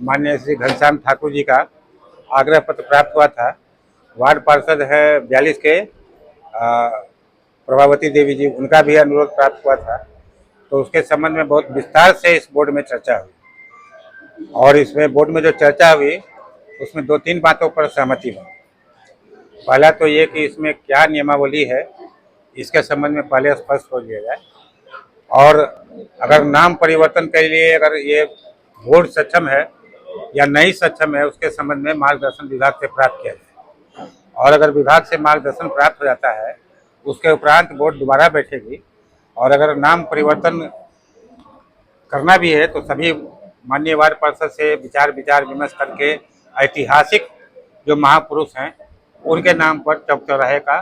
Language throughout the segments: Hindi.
माननीय श्री घनश्याम ठाकुर जी का आग्रह पत्र प्राप्त हुआ था। वार्ड पार्षद है 42 के प्रभावती देवी जी, उनका भी अनुरोध प्राप्त हुआ था। तो उसके संबंध में बहुत विस्तार से इस बोर्ड में चर्चा हुई और इसमें बोर्ड में जो चर्चा हुई उसमें 2-3 बातों पर सहमति हुई। पहला तो ये कि इसमें क्या नियमावली है, इसके संबंध में पहले स्पष्ट हो लिया जाए और अगर नाम परिवर्तन के लिए अगर ये बोर्ड सक्षम है या नहीं सक्षम है, उसके संबंध में मार्गदर्शन विभाग से प्राप्त किया जाए और अगर विभाग से मार्गदर्शन प्राप्त हो जाता है उसके उपरांत बोर्ड दोबारा बैठेगी और अगर नाम परिवर्तन करना भी है तो सभी माननीय वार्ड पार्षद से विचार विमर्श करके ऐतिहासिक जो महापुरुष हैं उनके नाम पर चौक चौराहे का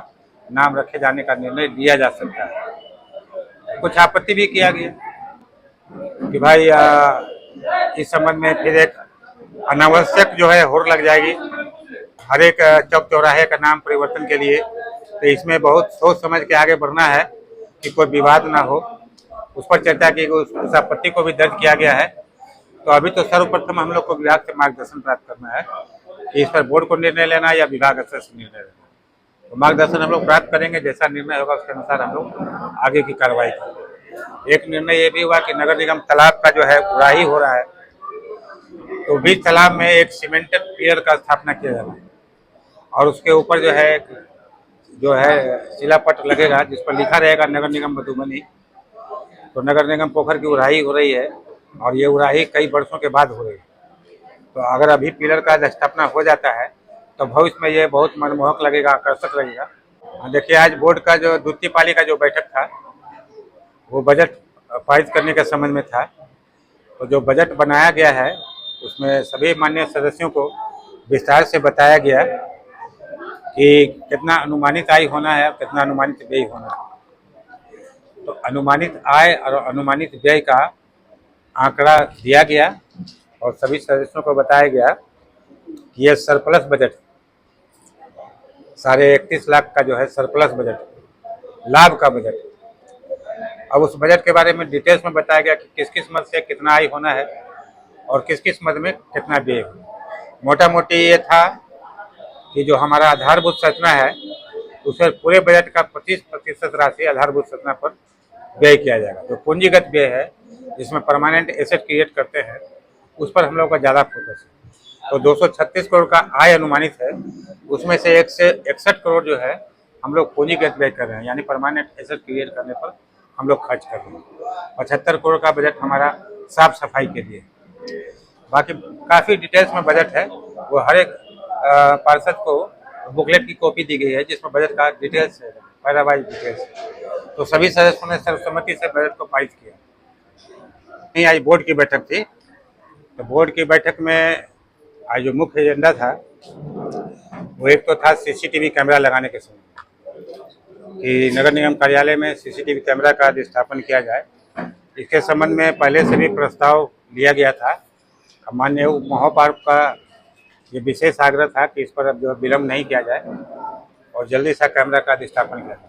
नाम रखे जाने का निर्णय लिया जा सकता है। कुछ आपत्ति भी किया गया कि भाई इस संबंध में फिर एक अनावश्यक जो है होड़ लग जाएगी हर एक चौक चौराहे का नाम परिवर्तन के लिए। तो इसमें बहुत सोच समझ के आगे बढ़ना है कि कोई विवाद ना हो। उस पर चर्चा की गई, उस आपत्ति को भी दर्ज किया गया है। तो अभी तो सर्वप्रथम हम लोग को विभाग से मार्गदर्शन प्राप्त करना है कि इस पर बोर्ड को निर्णय लेना या विभाग स्तर से निर्णय लेना। तो मार्गदर्शन हम लोग प्राप्त करेंगे, जैसा निर्णय होगा उसके अनुसार हम लोग आगे की कार्रवाई करेंगे। एक निर्णय ये भी हुआ कि नगर निगम तालाब का जो है उड़ाही हो रहा है, तो बीच तालाब में एक सीमेंटेड पिलर का स्थापना किया जाना है और उसके ऊपर जो है शिलापट लगेगा जिस पर लिखा रहेगा नगर निगम मधुबनी। तो नगर निगम पोखर की उड़ाही हो रही है और ये उड़ाही कई वर्षों के बाद हो रही है। तो अगर अभी पिलर का स्थापना हो जाता है तो भविष्य में ये बहुत मनमोहक लगेगा, आकर्षक लगेगा। देखिए, आज बोर्ड का जो द्वितीय पाली का जो बैठक था वो बजट पारित करने के संबंध में था। तो जो बजट बनाया गया है उसमें सभी माननीय सदस्यों को विस्तार से बताया गया कि कितना अनुमानित आय होना है और कितना अनुमानित व्यय होना है। तो अनुमानित आय और अनुमानित व्यय का आंकड़ा दिया गया और सभी सदस्यों को बताया गया कि यह सरप्लस बजट 31.5 लाख का जो है सरप्लस बजट, लाभ का बजट। अब उस बजट के बारे में डिटेल्स में बताया गया कि किस किस मद से कितना आय होना है और किस किस मद में कितना व्यय होना। मोटा मोटी ये था कि जो हमारा आधारभूत संरचना है उसमें पूरे बजट का 25% राशि आधारभूत संरचना पर व्यय किया जाएगा। जो पूंजीगत व्यय है जिसमें परमानेंट एसेट क्रिएट करते हैं उस पर हम लोग का ज़्यादा फोकस है। तो 236 करोड़ का आय अनुमानित है, उसमें से 161 करोड़ जो है हम लोग पूंजीगत व्यय कर रहे हैं, यानी परमानेंट एसेट क्रिएट करने पर हम लोग खर्च कर रहे हैं। 75 करोड़ का बजट हमारा साफ सफाई के लिए। बाकी काफ़ी डिटेल्स में बजट है, वो हर एक पार्षद को बुकलेट की कॉपी दी गई है जिसमें बजट का डिटेल्स है, पैरावाइज डिटेल्स है। तो सभी सदस्यों ने सर्वसम्मति से बजट को पारित किया। नहीं, आज बोर्ड की बैठक थी। तो बोर्ड की बैठक में आज जो मुख्य एजेंडा था वो एक तो था सीसीटीवी कैमरा लगाने के संबंध कि नगर निगम कार्यालय में सीसीटीवी कैमरा का स्थापन किया जाए। इसके संबंध में पहले से भी प्रस्ताव लिया गया था। माननीय उप महापौर का ये विशेष आग्रह था कि इस पर अब जो विलम्ब नहीं किया जाए और जल्दी से कैमरा का स्थापन किया जाए।